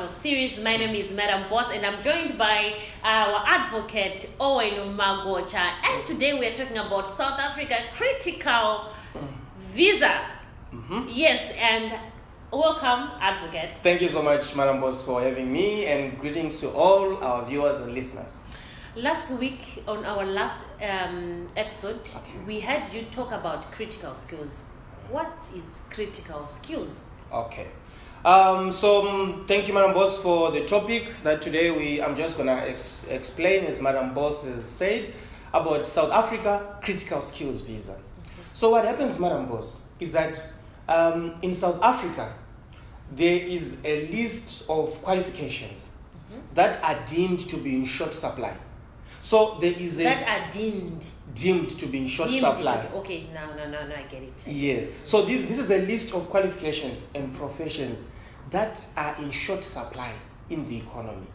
wonderful series. My name is Madam Boss, and I'm joined by our advocate Owen Magocha. And today we are talking about South Africa critical visa. Yes, and welcome, advocate. Thank you so much, Madam Boss, for having me, and greetings to all our viewers and listeners. Last week, on our last episode, we had you talk about critical skills. What is critical skills? Okay. Thank you, Madam Boss, for the topic that today I'm just going to explain, as Madam Boss has said, about South Africa critical skills visa. So what happens, Madam Boss, is that in South Africa, there is a list of qualifications that are deemed to be in short supply. So there is that are deemed to be in short supply. Okay, no, I get it. Yes. So this is a list of qualifications and professions that are in short supply in the economy.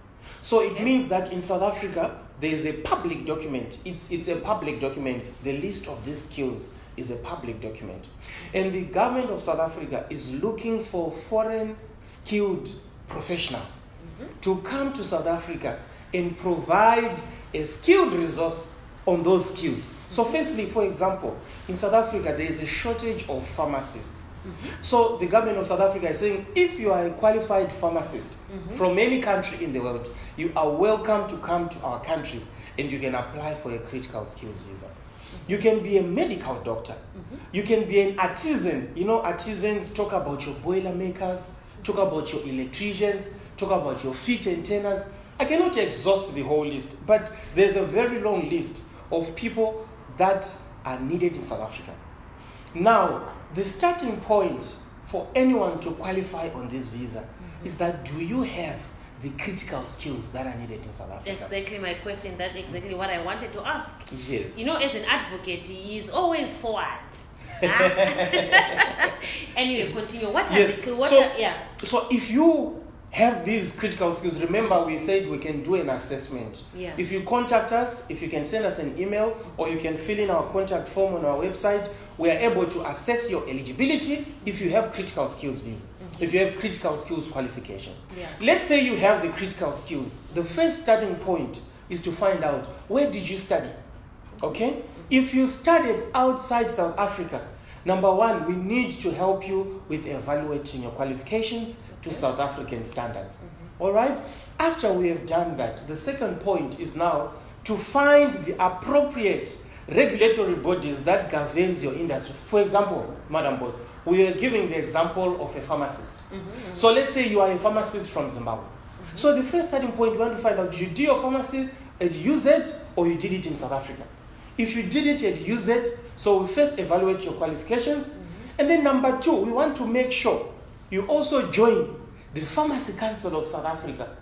So it means that in South Africa there is a public document. It's a public document. The list of these skills is a public document, and the government of South Africa is looking for foreign skilled professionals to come to South Africa and provide a skilled resource on those skills. So firstly, for example, in South Africa, there is a shortage of pharmacists. So the government of South Africa is saying, if you are a qualified pharmacist from any country in the world, you are welcome to come to our country and you can apply for a critical skills visa. You can be a medical doctor. You can be an artisan. You know, artisans talk about your boiler makers, talk about your electricians, talk about your feet antennas. I cannot exhaust the whole list, but there's a very long list of people that are needed in South Africa. Now, the starting point for anyone to qualify on this visa is that, do you have the critical skills that are needed in South Africa? Exactly my question. That's exactly what I wanted to ask. Yes. You know, as an advocate, he is always forward. Anyway, continue. What are the... So if you have these critical skills, remember we said we can do an assessment. Yeah. If you contact us, if you can send us an email, or you can fill in our contact form on our website, we are able to assess your eligibility if you have critical skills visa, if you have critical skills qualification. Yeah. Let's say you have the critical skills. The first starting point is to find out, where did you study? Okay? If you studied outside South Africa, number one, we need to help you with evaluating your qualifications to South African standards. All right? After we have done that, the second point is now to find the appropriate regulatory bodies that governs your industry. For example, Madam Boss, we are giving the example of a pharmacist. So let's say you are a pharmacist from Zimbabwe. So the first starting point, you want to find out, did you do your pharmacy at UZ or you did it in South Africa? If you did it at UZ, so we first evaluate your qualifications. And then number two, we want to make sure you also join the Pharmacy Council of South Africa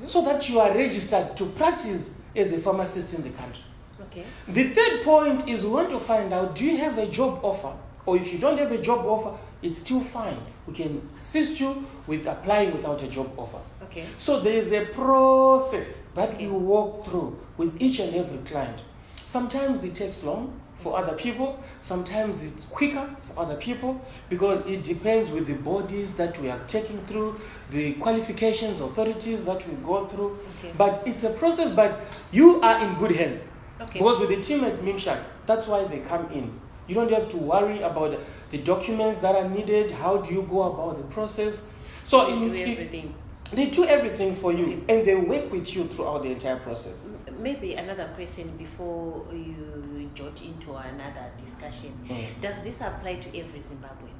so that you are registered to practice as a pharmacist in the country. Okay. The third point is we want to find out, do you have a job offer? Or if you don't have a job offer, it's still fine. We can assist you with applying without a job offer. Okay. So there is a process that we walk through with each and every client. Sometimes it takes long for other people. Sometimes it's quicker for other people, because it depends with the bodies that we are taking through, the qualifications authorities that we go through. Okay. But it's a process, but you are in good hands. Okay. Because with the team at Mimshac, that's why they come in. You don't have to worry about the documents that are needed. How do you go about the process? So they do everything for you, and they work with you throughout the entire process. Maybe another question before you jot into another discussion. Does this apply to every Zimbabwean?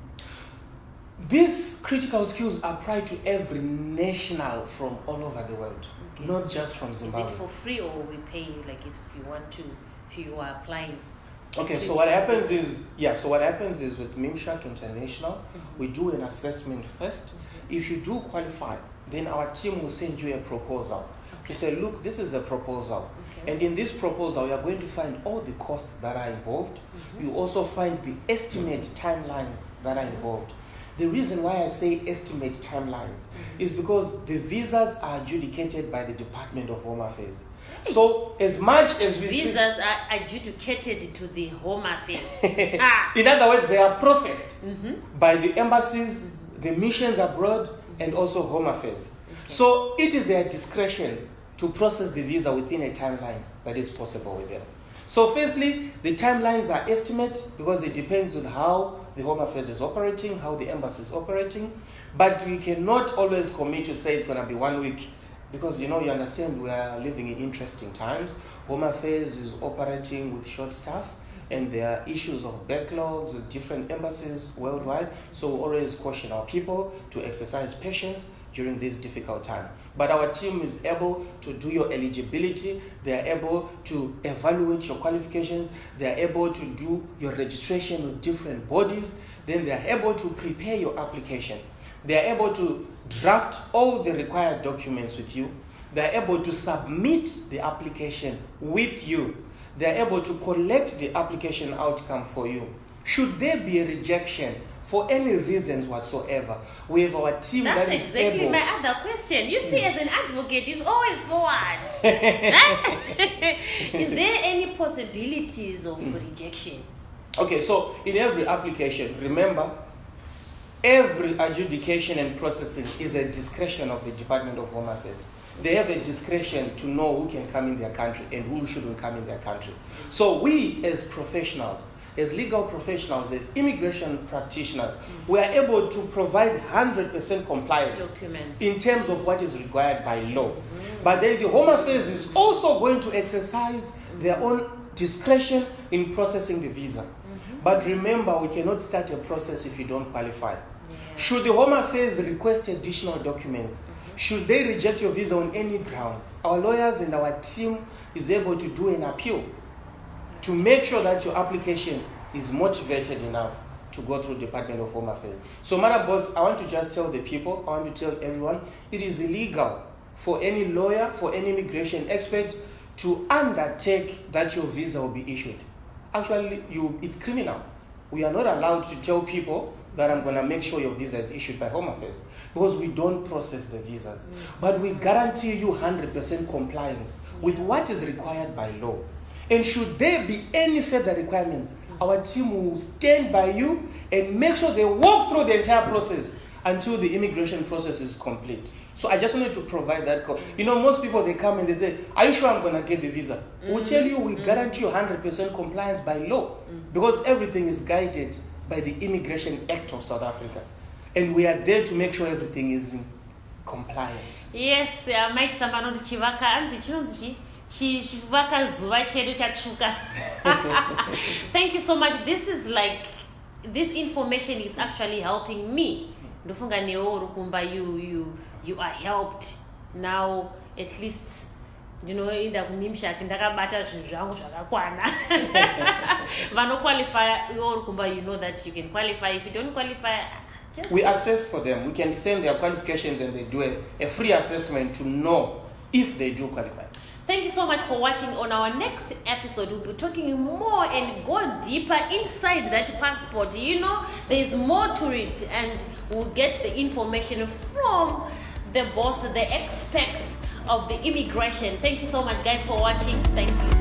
These critical skills apply to every national from all over the world, not just from Zimbabwe. Is it for free, or we pay like if you want to, if you are applying? Okay, so what happens is, with Mimshac International, we do an assessment first. If you do qualify, then our team will send you a proposal. To say, look, this is a proposal. And in this proposal, you are going to find all the costs that are involved. You also find the estimate timelines that are involved. The reason why I say estimate timelines is because the visas are adjudicated by the Department of Home Affairs. So as much as we visas are adjudicated to the Home Affairs. In other words, they are processed by the embassies, the missions abroad, and also Home Affairs. So it is their discretion to process the visa within a timeline that is possible with them. So firstly, the timelines are estimate because it depends on how the Home Affairs is operating, how the embassy is operating. But we cannot always commit to say it's going to be 1 week because, you understand we are living in interesting times. Home Affairs is operating with short staff and there are issues of backlogs with different embassies worldwide. So we always caution our people to exercise patience during this difficult time. But our team is able to do your eligibility, they are able to evaluate your qualifications, they are able to do your registration with different bodies, then they are able to prepare your application. They are able to draft all the required documents with you. They are able to submit the application with you. They are able to collect the application outcome for you. Should there be a rejection, for any reasons whatsoever, we have our team that is exactly able. My other question. You see, as an advocate, is always forward. Is there any possibilities of rejection? Okay, so in every application, remember, every adjudication and processing is a discretion of the Department of Home Affairs. They have a discretion to know who can come in their country and who shouldn't come in their country. So we as professionals, as legal professionals, as immigration practitioners, we are able to provide 100% compliance documents in terms of what is required by law. But then the Home Affairs is also going to exercise their own discretion in processing the visa. But remember, we cannot start a process if you don't qualify. Should the Home Affairs request additional documents, should they reject your visa on any grounds, our lawyers and our team is able to do an appeal to make sure that your application is motivated enough to go through Department of Home Affairs. So, Madam Boss, I want to just tell the people, I want to tell everyone, it is illegal for any lawyer, for any immigration expert to undertake that your visa will be issued. Actually, it's criminal. We are not allowed to tell people that I'm going to make sure your visa is issued by Home Affairs because we don't process the visas. But we guarantee you 100% compliance with what is required by law. And should there be any further requirements, our team will stand by you and make sure they walk through the entire process until the immigration process is complete. So I just wanted to provide that. Most people, they come and they say, are you sure I'm going to get the visa? We'll tell you, we guarantee you 100% compliance by law because everything is guided by the Immigration Act of South Africa. And we are there to make sure everything is in compliance. Yes, Mike Sambanoti Chivaka Anzi Chunzi. Thank you so much. This information is actually helping me. You are helped now. At least inda kumimshac ndakabata zvinhu zvangu zvakakwana. Vano qualify you know that you can qualify. If you don't qualify, we assess for them. We can send their qualifications and they do a free assessment to know if they do qualify. Thank you so much for watching. On our next episode, we'll be talking more and go deeper inside that passport. There's more to it, and we'll get the information from the boss, the experts of the immigration. Thank you so much, guys, for watching. Thank you.